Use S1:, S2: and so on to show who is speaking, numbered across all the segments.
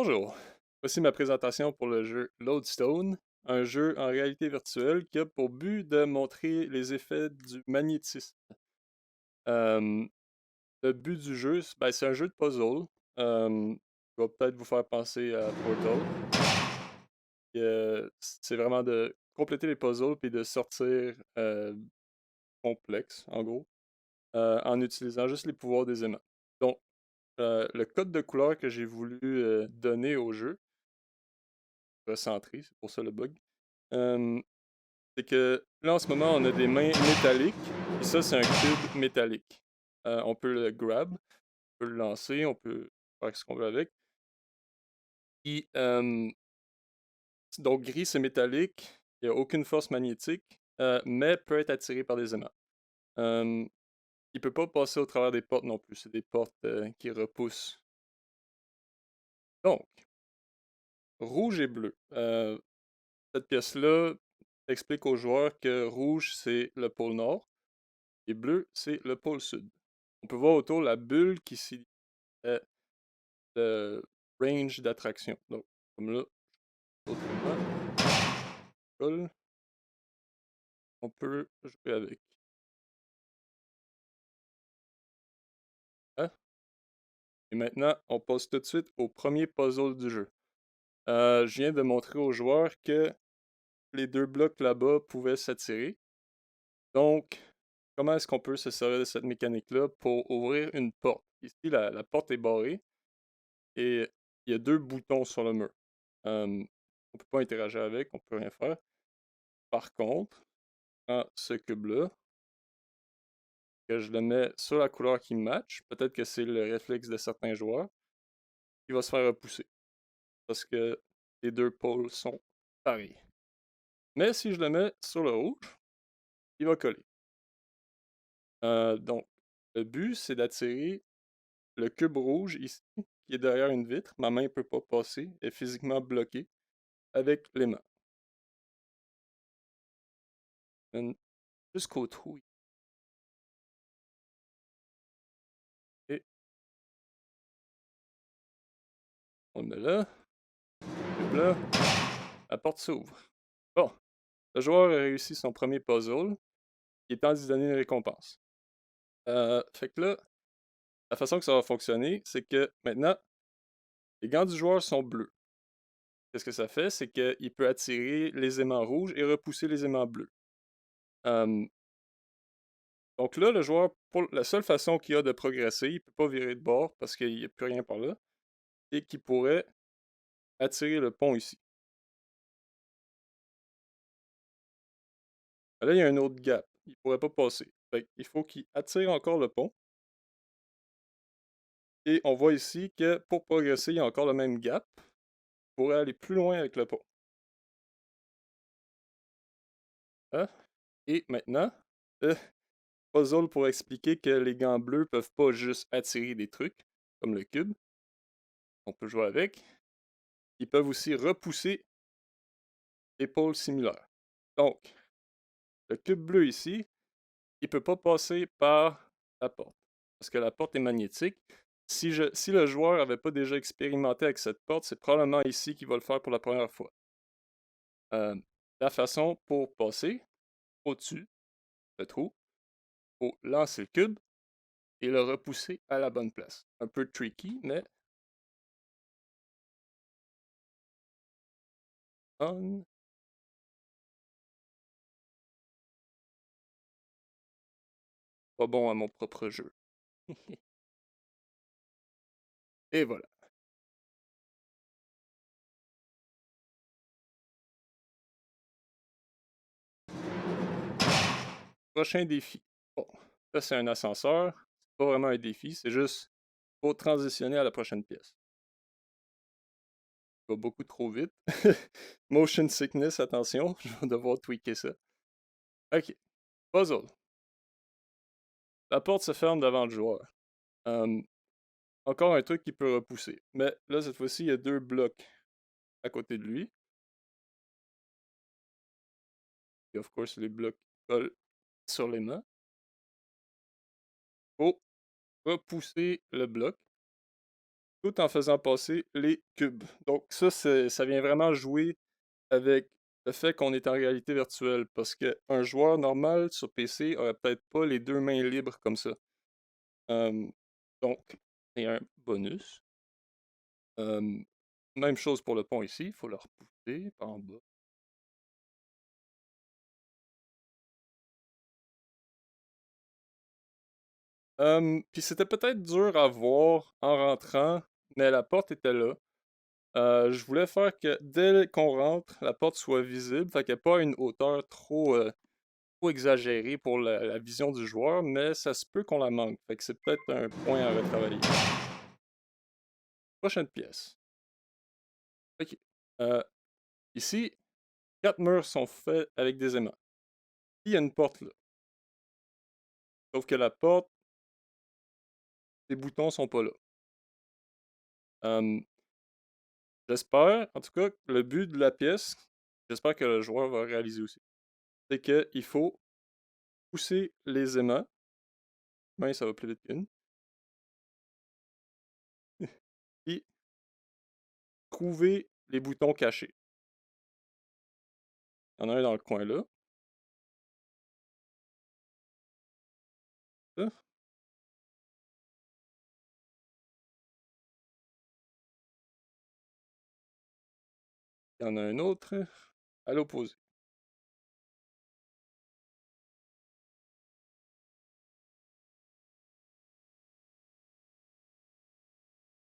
S1: Bonjour, voici ma présentation pour le jeu Lodestone, un jeu en réalité virtuelle qui a pour but de montrer les effets du magnétisme. Euh, le but du jeu, c'est un jeu de puzzle qui va peut-être vous faire penser à Portal. C'est vraiment de compléter les puzzles puis de sortir complexes, en gros, en utilisant juste les pouvoirs des aimants. Donc, le code de couleur que j'ai voulu donner au jeu, recentré, c'est pour ça le bug. Euh, c'est que là, en ce moment, on a des mains métalliques. Et ça, c'est un cube métallique. On peut le grab, on peut le lancer, on peut faire ce qu'on veut avec. Puis, donc, gris, c'est métallique. Il n'y a aucune force magnétique, mais peut être attiré par des aimants. Euh, il peut pas passer au travers des portes non plus. C'est des portes qui repoussent. Donc, rouge et bleu. Cette pièce-là explique aux joueurs que rouge, c'est le pôle nord. Et bleu, c'est le pôle sud. On peut voir autour la bulle qui est le range d'attraction. Donc, comme là, autrement, colle, on peut jouer avec. Hein? Et maintenant, on passe tout de suite au premier puzzle du jeu. Je viens de montrer aux joueurs que les deux blocs là-bas pouvaient s'attirer. Donc, comment est-ce qu'on peut se servir de cette mécanique-là pour ouvrir une porte? Ici, la porte est barrée et il y a deux boutons sur le mur. On ne peut pas interagir avec, on ne peut rien faire. Par contre, ce cube-là, que je le mets sur la couleur qui match, peut-être que c'est le réflexe de certains joueurs, il va se faire repousser. Parce que les deux pôles sont pareils. Mais si je le mets sur le rouge, il va coller. Donc, le but, c'est d'attirer le cube rouge ici, qui est derrière une vitre. Ma main ne peut pas passer, est physiquement bloquée avec les mains. Jusqu'au trou. Et on le met là. Cube là. La porte s'ouvre. Bon, le joueur a réussi son premier puzzle. Il est temps d'y donner une récompense. Fait que là, la façon que ça va fonctionner, c'est que maintenant, les gants du joueur sont bleus. Qu'est-ce que ça fait? C'est qu'il peut attirer les aimants rouges et repousser les aimants bleus. Euh, donc là, le joueur, pour la seule façon qu'il a de progresser, il ne peut pas virer de bord parce qu'il n'y a plus rien par là, et qu'il pourrait attirer le pont ici. Là, il y a un autre gap. Il ne pourrait pas passer. Il faut qu'il attire encore le pont. Et on voit ici que pour progresser, il y a encore le même gap. Il pourrait aller plus loin avec le pont. Hein? Et maintenant, puzzle pour expliquer que les gants bleus peuvent pas juste attirer des trucs, comme le cube. On peut jouer avec. Ils peuvent aussi repousser les pôles similaires. Donc, le cube bleu ici, il peut pas passer par la porte. Parce que la porte est magnétique. Si le joueur n'avait pas déjà expérimenté avec cette porte, c'est probablement ici qu'il va le faire pour la première fois. La façon pour passer au-dessus, le trou, il faut lancer le cube et le repousser à la bonne place. Un peu tricky, mais on. Pas bon à mon propre jeu. Et voilà. Prochain défi. Bon, ça c'est un ascenseur. C'est pas vraiment un défi, c'est juste pour transitionner à la prochaine pièce. Va beaucoup trop vite. Motion sickness, attention, je vais devoir tweaker ça. Ok, puzzle. La porte se ferme devant le joueur. Encore un truc qui peut repousser. Mais là, cette fois-ci, il y a deux blocs à côté de lui. Et of course, les blocs collent sur les mains. Faut repousser le bloc. tout en faisant passer les cubes. Donc ça, ça vient vraiment jouer avec le fait qu'on est en réalité virtuelle, parce qu'un joueur normal sur PC aurait peut-être pas les deux mains libres comme ça. Euh, donc, c'est un bonus. Euh, Même chose pour le pont ici, il faut le repousser par en bas. Puis c'était peut-être dur à voir en rentrant, mais la porte était là. Je voulais faire que dès qu'on rentre, la porte soit visible, fait qu'elle n'ait pas une hauteur trop exagérée pour la vision du joueur, mais ça se peut qu'on la manque, fait que c'est peut-être un point à retravailler. Prochaine pièce. Ok. Euh, Ici, 4 murs sont faits avec des aimants. Il y a une porte là. Sauf que la porte, les boutons sont pas là. Euh, J'espère, en tout cas, le but de la pièce, j'espère que le joueur va réaliser aussi, c'est qu'il faut pousser les aimants. Ben, ça va plus vite qu'une. Et trouver les boutons cachés. Il y en a un dans le coin là. Ça. Il y en a un autre à l'opposé.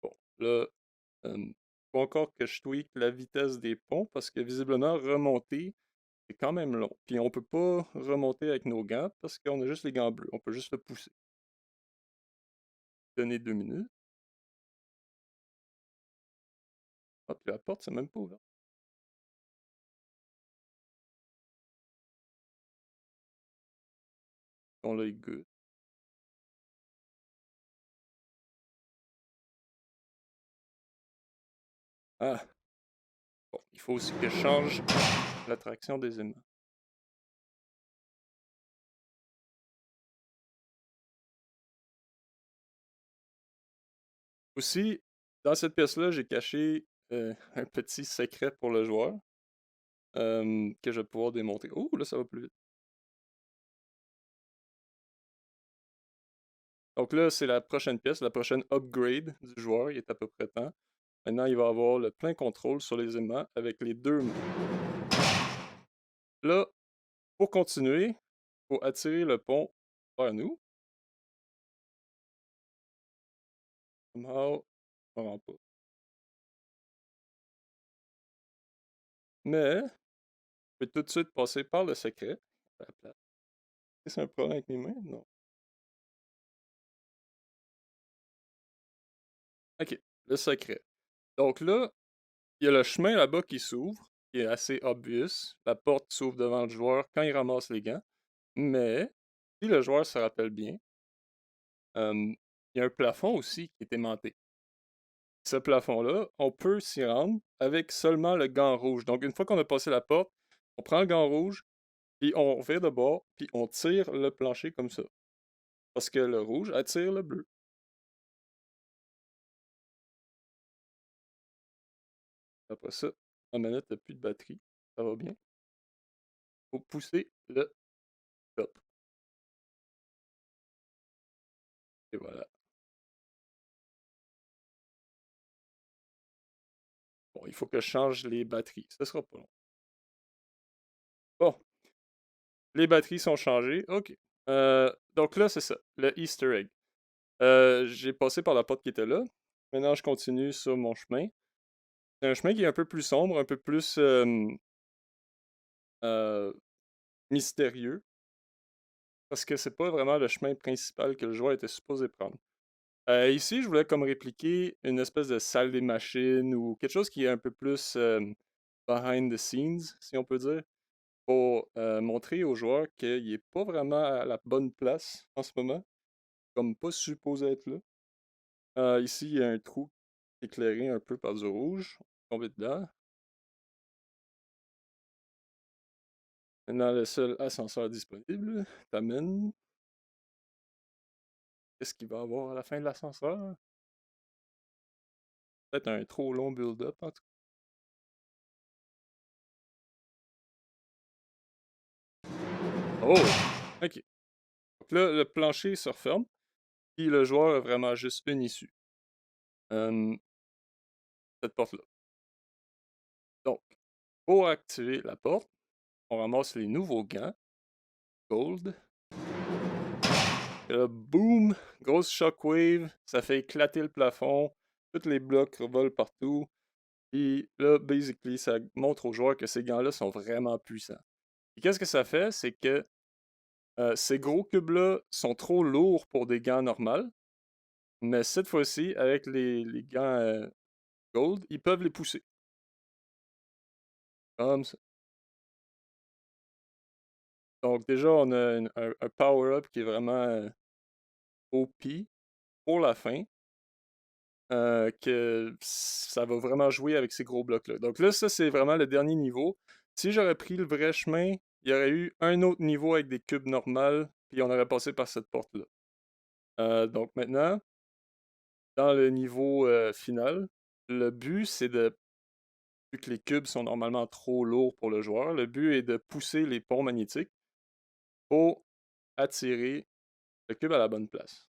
S1: Bon, là, faut encore que je tweak la vitesse des ponts parce que visiblement, remonter, c'est quand même long. Puis on peut pas remonter avec nos gants parce qu'on a juste les gants bleus. On peut juste le pousser. Donner 2 minutes. Ah, puis la porte, c'est même pas ouvert. On l'a good. Ah, bon, il faut aussi que je change l'attraction des aimants. Aussi, dans cette pièce-là, j'ai caché un petit secret pour le joueur que je vais pouvoir démonter. Oh, là, ça va plus vite. Donc là, c'est la prochaine pièce, la prochaine upgrade du joueur. Il est à peu près temps. Maintenant, il va avoir le plein contrôle sur les aimants avec les deux mains. Là, pour continuer, il faut attirer le pont vers nous. Somehow, vraiment pas. Mais, je vais tout de suite passer par le secret. C'est un problème avec mes mains? Non. Ok, le secret. Donc là, il y a le chemin là-bas qui s'ouvre, qui est assez obvious. La porte s'ouvre devant le joueur quand il ramasse les gants. Mais, si le joueur se rappelle bien, il y a un plafond aussi qui est aimanté. Ce plafond-là, on peut s'y rendre avec seulement le gant rouge. Donc, une fois qu'on a passé la porte, on prend le gant rouge, puis on vire de bord, puis on tire le plancher comme ça. Parce que le rouge attire le bleu. Après ça, la manette n'a plus de batterie. Ça va bien. Faut pousser le top. Et voilà. Bon, il faut que je change les batteries. Ce sera pas long. Bon, les batteries sont changées. OK. Donc là, c'est ça. Le Easter egg. J'ai passé par la porte qui était là. Maintenant, je continue sur mon chemin. C'est un chemin qui est un peu plus sombre, un peu plus euh, mystérieux. Parce que c'est pas vraiment le chemin principal que le joueur était supposé prendre. Ici, je voulais comme répliquer une espèce de salle des machines ou quelque chose qui est un peu plus behind the scenes, si on peut dire, pour montrer aux joueurs qu'il est pas vraiment à la bonne place en ce moment, comme pas supposé être là. Ici, il y a un trou éclairé un peu par du rouge. On va tomber dedans. Maintenant, le seul ascenseur disponible t'amène. Qu'est-ce qu'il va y avoir à la fin de l'ascenseur? peut-être un trop long build-up en tout cas. Oh! Ok. Donc là, le plancher se referme, puis le joueur a vraiment juste une issue. Euh, cette porte-là. Donc, pour activer la porte, on ramasse les nouveaux gants, Gold. Et là, boom! Grosse shockwave, ça fait éclater le plafond, tous les blocs volent partout. Puis là, basically, ça montre aux joueurs que ces gants-là sont vraiment puissants. Et qu'est-ce que ça fait? C'est que ces gros cubes-là sont trop lourds pour des gants normaux, mais cette fois-ci, avec les gants Gold, ils peuvent les pousser. Comme ça. Donc déjà, on a un power-up qui est vraiment OP pour la fin. Que ça va vraiment jouer avec ces gros blocs-là. Donc là, ça, c'est vraiment le dernier niveau. Si j'aurais pris le vrai chemin, il y aurait eu un autre niveau avec des cubes normales, puis on aurait passé par cette porte-là. Donc maintenant, dans le niveau final, le but, c'est de, vu que les cubes sont normalement trop lourds pour le joueur, le but est de pousser les ponts magnétiques pour attirer le cube à la bonne place.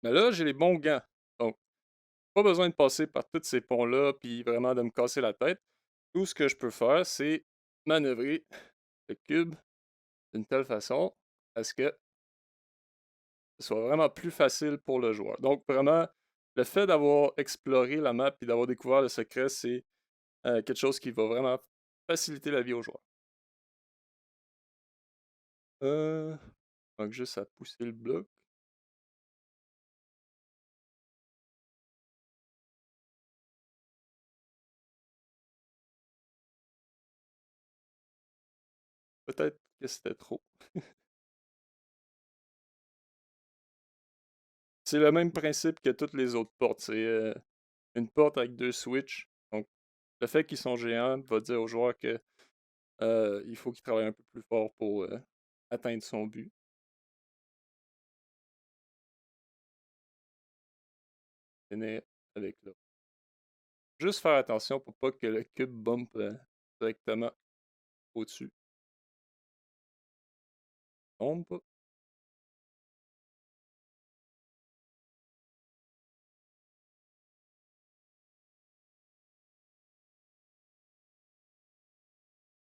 S1: Mais là, j'ai les bons gants. Donc, pas besoin de passer par tous ces ponts-là, puis vraiment de me casser la tête. Tout ce que je peux faire, c'est manœuvrer le cube d'une telle façon à ce que ce soit vraiment plus facile pour le joueur. Donc vraiment, le fait d'avoir exploré la map et d'avoir découvert le secret, c'est quelque chose qui va vraiment faciliter la vie aux joueurs. Donc juste à pousser le bloc. Peut-être que c'était trop. C'est le même principe que toutes les autres portes. C'est une porte avec deux switches. Donc le fait qu'ils sont géants va dire aux joueurs que il faut qu'il travaille un peu plus fort pour atteindre son but. Finir avec là. Juste faire attention pour pas que le cube bump directement au-dessus. Tombe pas.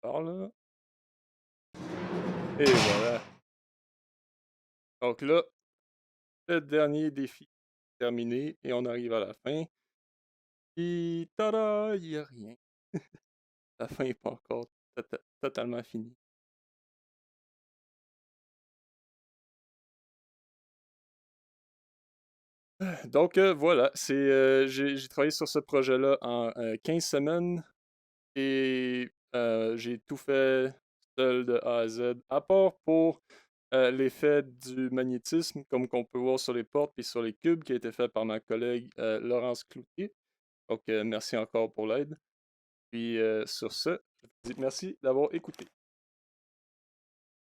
S1: Par là. Et voilà. Donc là, le dernier défi terminé et on arrive à la fin. Et tada, il n'y a rien. La fin n'est pas encore totalement finie. Donc voilà, j'ai travaillé sur ce projet-là en 15 semaines et j'ai tout fait seul de A à Z, à part pour l'effet du magnétisme, comme qu'on peut voir sur les portes et sur les cubes, qui a été fait par ma collègue Laurence Cloutier. Donc merci encore pour l'aide. Puis sur ce, je vous dis merci d'avoir écouté.